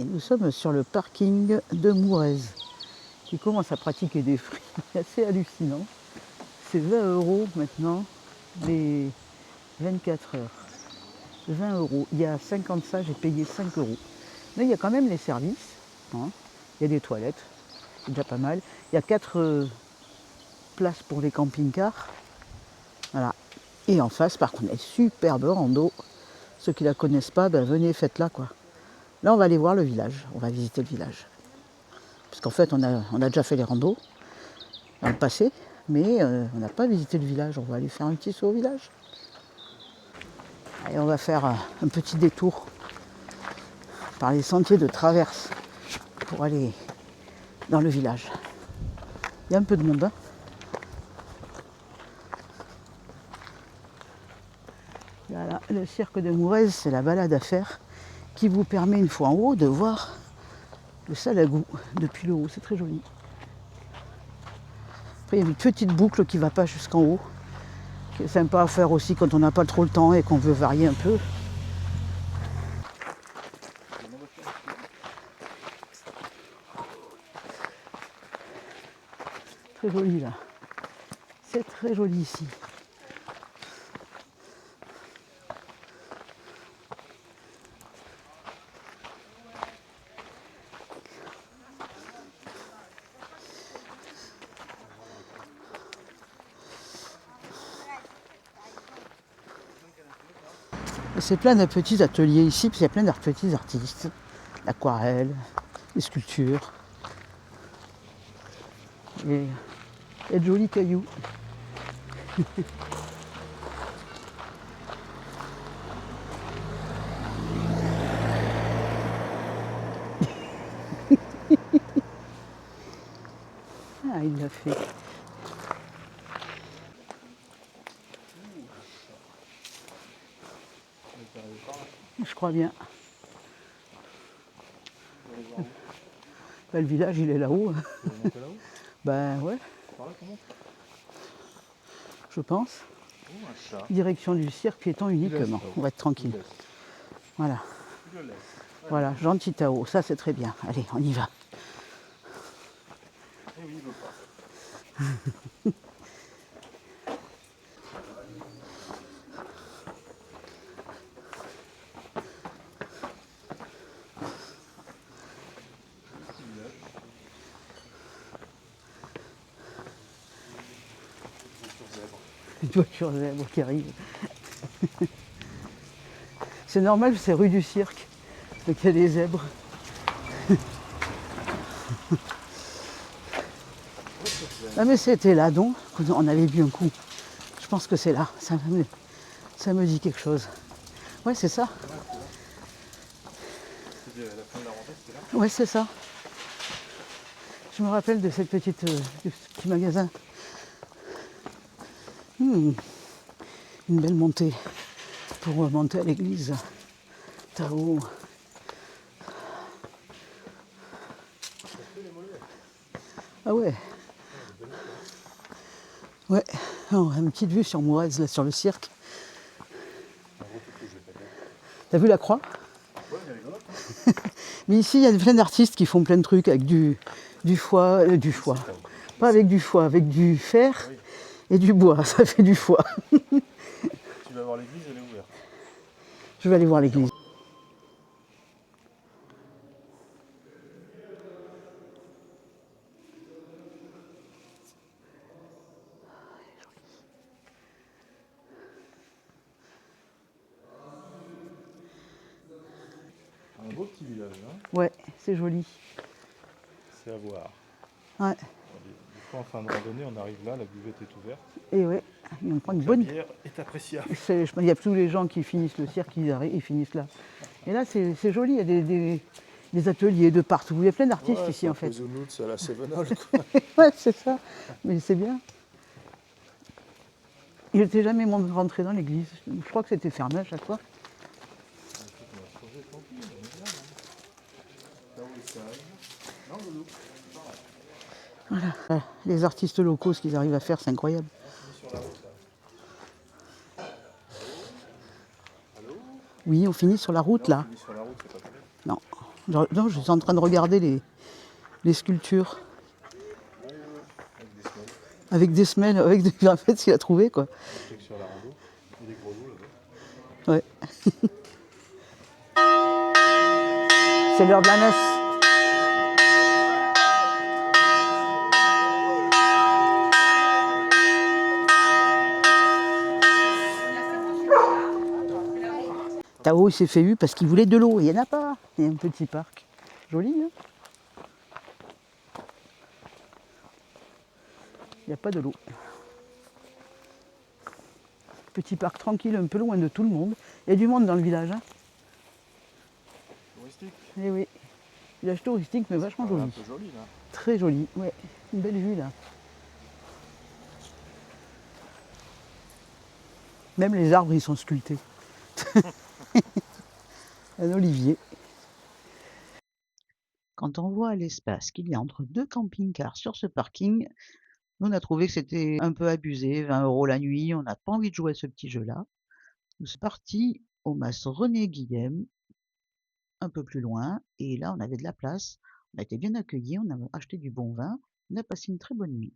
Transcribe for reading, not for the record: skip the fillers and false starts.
Nous sommes sur le parking de Mourez, qui commence à pratiquer des prix assez hallucinants. C'est 20 € maintenant, les 24 heures. 20 €. Il y a 50 ça, j'ai payé 5 €. Mais il y a quand même les services. Hein. Il y a des toilettes, c'est déjà pas mal. Il y a 4 places pour les camping-cars. Voilà. Et en face, par contre, il y a une superbe rando. Ceux qui ne la connaissent pas, ben venez, faites-la, quoi. Là, on va aller voir le village. On va visiter le village. Parce qu'en fait, on a déjà fait les randos dans le passé, mais on n'a pas visité le village. On va aller faire un petit saut au village. Et on va faire un petit détour par les sentiers de traverse pour aller dans le village. Il y a un peu de monde, hein. Voilà, le cirque de Mourez, c'est la balade à faire qui vous permet, une fois en haut, de voir le Salagou depuis le haut. C'est très joli. Après, il y a une petite boucle qui ne va pas jusqu'en haut, qui est sympa à faire aussi quand on n'a pas trop le temps et qu'on veut varier un peu. Très joli là. C'est très joli ici. C'est plein de petits ateliers ici, puis il y a plein de petits artistes, l'aquarelle, les sculptures, et de jolis cailloux. Ah, il l'a fait. Je crois bien. Ben, le village, il est là-haut. Ben ouais. Je pense. Direction du cirque, piéton uniquement. On va être tranquille. Voilà. Voilà, gentil Tao. Ça, c'est très bien. Allez, on y va. Une voiture zèbre qui arrive. C'est normal, c'est rue du cirque. Donc il y a des zèbres. Ah mais c'était là donc, on avait bu un coup. Je pense que c'est là, ça me dit quelque chose. Ouais, c'est ça. C'était la fin de la rentrée, c'était là. Ouais, c'est ça. Je me rappelle de cette petite, de ce petit magasin. Une belle montée pour monter à l'église. Tao. Ah ouais. Ouais, oh, une petite vue sur Mourez, là, sur le cirque. T'as vu la croix? Ouais, elle est rigolote. Mais ici, il y a plein d'artistes qui font plein de trucs avec du foie, du foie. Pas avec du foie, avec du fer et du bois. Ça fait du foie. Tu vas voir l'église, elle est ouverte. Je vais aller voir l'église. Un beau petit village, hein. Ouais, c'est joli. C'est à voir. Ouais. Des fois, en fin de randonnée, on arrive là, la buvette est ouverte. Et ouais, on prend une La bonne. bière est appréciable. Il y a tous les gens qui finissent le cirque, ils finissent là. Et là, c'est joli, il y a des ateliers de partout. Il y a plein d'artistes Ouais, ici en fait. C'est un peu Zounout, c'est à la Sévenol, quoi. Ouais, c'est ça. Mais c'est bien. Il n'était jamais rentré dans l'église. Je crois que c'était fermé à chaque fois. Voilà. Les artistes locaux, ce qu'ils arrivent à faire, c'est incroyable. Oui, on finit sur la route là. Sur la route, c'est pas terrible. Non. Non, je suis en train de regarder les sculptures. Avec des semelles. Avec des semelles, en fait, ce qu'il a trouvé, quoi. Des trucs sur la rando. Et des grelots là-bas. Ouais. C'est l'heure de la messe. Tao, il s'est fait parce qu'il voulait de l'eau. Il n'y en a pas. Il y a un petit parc. Joli, hein. Il n'y a pas de l'eau. Petit parc tranquille, un peu loin de tout le monde. Il y a du monde dans le village, hein. Touristique. Eh oui. Village touristique, mais vachement joli. Un peu joli là. Très joli, ouais. Une belle vue là. Même les arbres, ils sont sculptés. Un olivier. Quand on voit l'espace qu'il y a entre deux camping-cars sur ce parking, nous on a trouvé que c'était un peu abusé, 20 € la nuit, on n'a pas envie de jouer à ce petit jeu-là. Nous sommes partis au mas René Guillem, un peu plus loin, et là on avait de la place, on a été bien accueillis, on a acheté du bon vin, on a passé une très bonne nuit.